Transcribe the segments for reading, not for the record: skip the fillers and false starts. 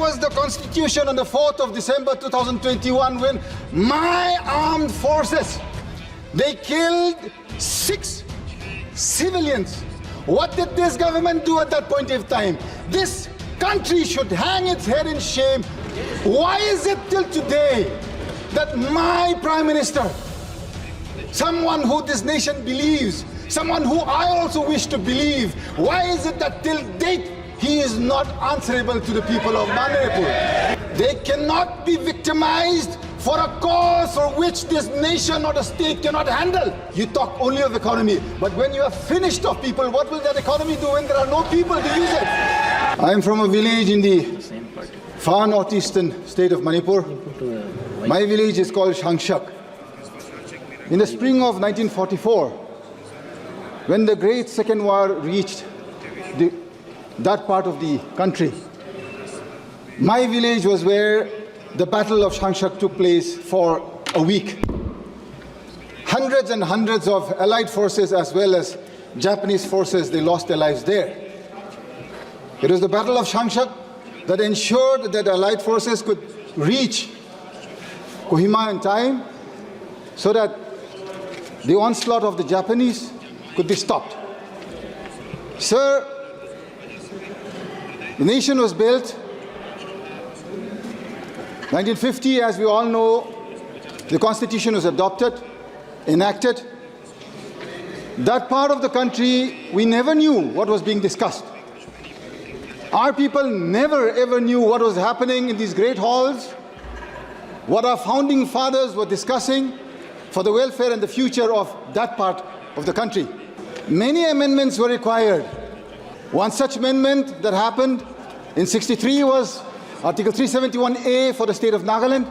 Where was the Constitution on the 4th of December 2021 when my armed forces, they killed 6 civilians? What did this government do at that point in time? This country should hang its head in shame. Why is it till today that my Prime Minister, someone who this nation believes, someone who I also wish to believe, why is it that till date he is not answerable to the people of Manipur? They cannot be victimized for a cause for which this nation or the state cannot handle. You talk only of economy, but when you are finished of people, what will that economy do when there are no people to use it? I am from a village in the far northeastern state of Manipur. My village is called Shangshak. In the spring of 1944, when the Great Second War reached that part of the country, my village was where the Battle of Shangshak took place for a week. Hundreds and hundreds of Allied forces as well as Japanese forces, they lost their lives there. It was the Battle of Shangshak that ensured that Allied forces could reach Kohima in time so that the onslaught of the Japanese could be stopped. Sir, the nation was built 1950, as we all know, the Constitution was adopted, enacted. That part of the country, we never knew what was being discussed. Our people never ever knew what was happening in these great halls, what our founding fathers were discussing for the welfare and the future of that part of the country. Many amendments were required. One such amendment that happened in '63 was Article 371A for the state of Nagaland.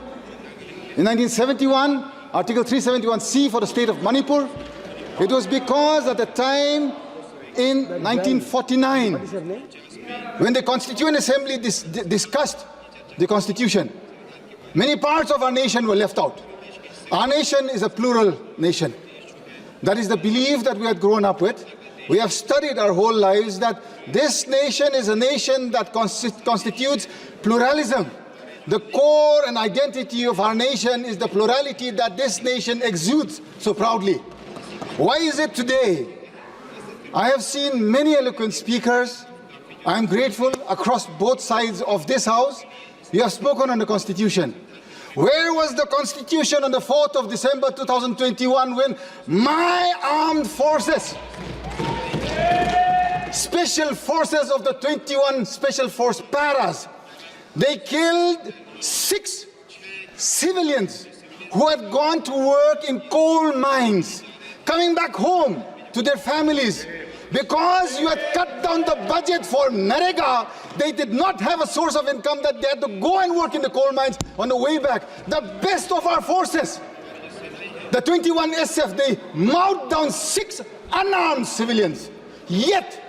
In 1971, Article 371C for the state of Manipur. It was because at the time in 1949, when the Constituent Assembly discussed the Constitution, many parts of our nation were left out. Our nation is a plural nation. That is the belief that we had grown up with. We have studied our whole lives that this nation is a nation that constitutes pluralism. The core and identity of our nation is the plurality that this nation exudes so proudly. Why is it today? I have seen many eloquent speakers. I am grateful across both sides of this house. You have spoken on the Constitution. Where was the Constitution on the 4th of December 2021 when my armed forces, special forces of the 21 Special Force Paras, they killed 6 civilians who had gone to work in coal mines, coming back home to their families. Because you had cut down the budget for Narega, they did not have a source of income that they had to go and work in the coal mines on the way back. The best of our forces, the 21 SF, they mowed down 6 unarmed civilians. Yet,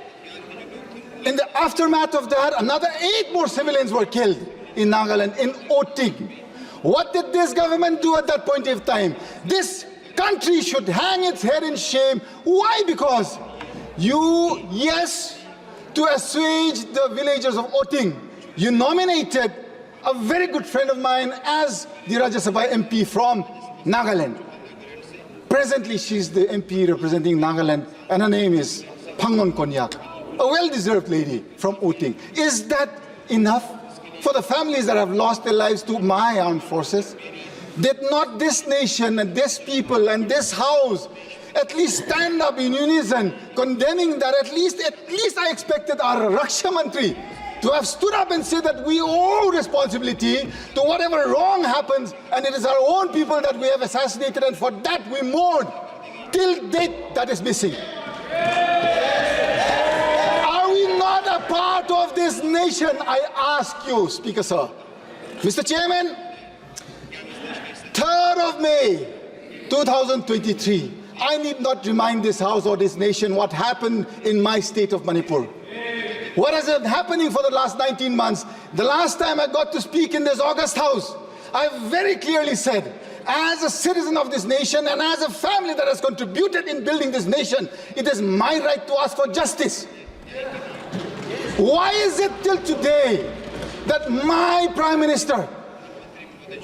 in the aftermath of that, another 8 more civilians were killed in Nagaland, in Oting. What did this government do at that point in time? This country should hang its head in shame. Why? Because you, yes, to assuage the villagers of Oting, you nominated a very good friend of mine as the Rajya Sabha MP from Nagaland. Presently, she's the MP representing Nagaland, and her name is Pangon Konyak, a well-deserved lady from Oting. Is that enough for the families that have lost their lives to my armed forces? Did not this nation and this people and this house at least stand up in unison, condemning that? At least I expected our Raksha Mantri to have stood up and said that we owe responsibility to whatever wrong happens, and it is our own people that we have assassinated, and for that we mourn. Till date, that is missing. Are we not a part of this nation? I ask you, Speaker Sir. Mr. Chairman, 3rd of May, 2023, I need not remind this House or this nation what happened in my state of Manipur. What has been happening for the last 19 months? The last time I got to speak in this August House, I very clearly said, as a citizen of this nation and as a family that has contributed in building this nation, it is my right to ask for justice. Why is it till today that my Prime Minister,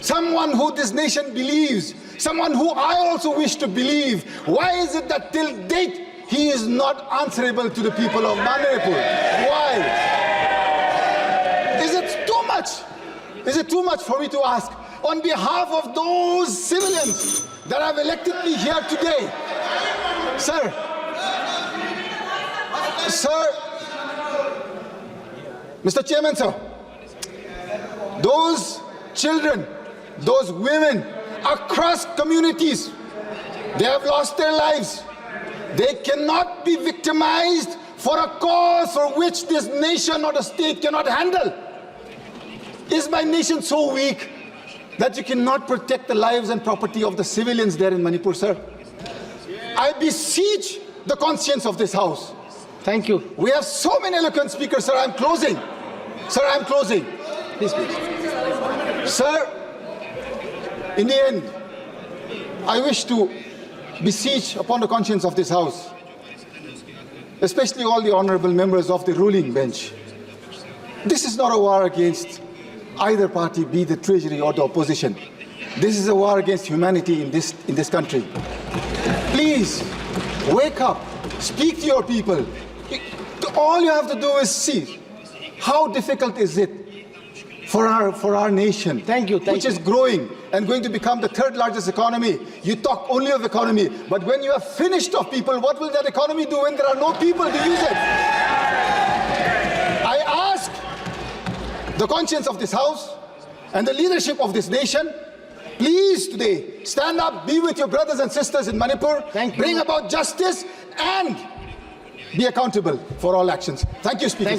someone who this nation believes, someone who I also wish to believe, why is it that till date he is not answerable to the people of Manipur? Why? Is it too much? Is it too much for me to ask on behalf of those civilians that have elected me here today? Sir, Mr. Chairman, sir, those children, those women across communities, they have lost their lives. They cannot be victimized for a cause for which this nation or the state cannot handle. Is my nation so weak that you cannot protect the lives and property of the civilians there in Manipur, sir? I beseech the conscience of this House. Thank you. We have so many eloquent speakers, sir. I'm closing. Sir, I'm closing. Please, please. Sir, in the end, I wish to beseech upon the conscience of this House, especially all the honorable members of the ruling bench. This is not a war against either party, be the treasury or the opposition. This is a war against humanity in this country. Please, wake up, speak to your people. All you have to do is see how difficult is it for our nation, which is growing and going to become the third largest economy. You talk only of economy, but when you are finished of people, what will that economy do when there are no people to use it? I ask the conscience of this House and the leadership of this nation, please today stand up, be with your brothers and sisters in Manipur, bring about justice and be accountable for all actions. Thank you, Speaker.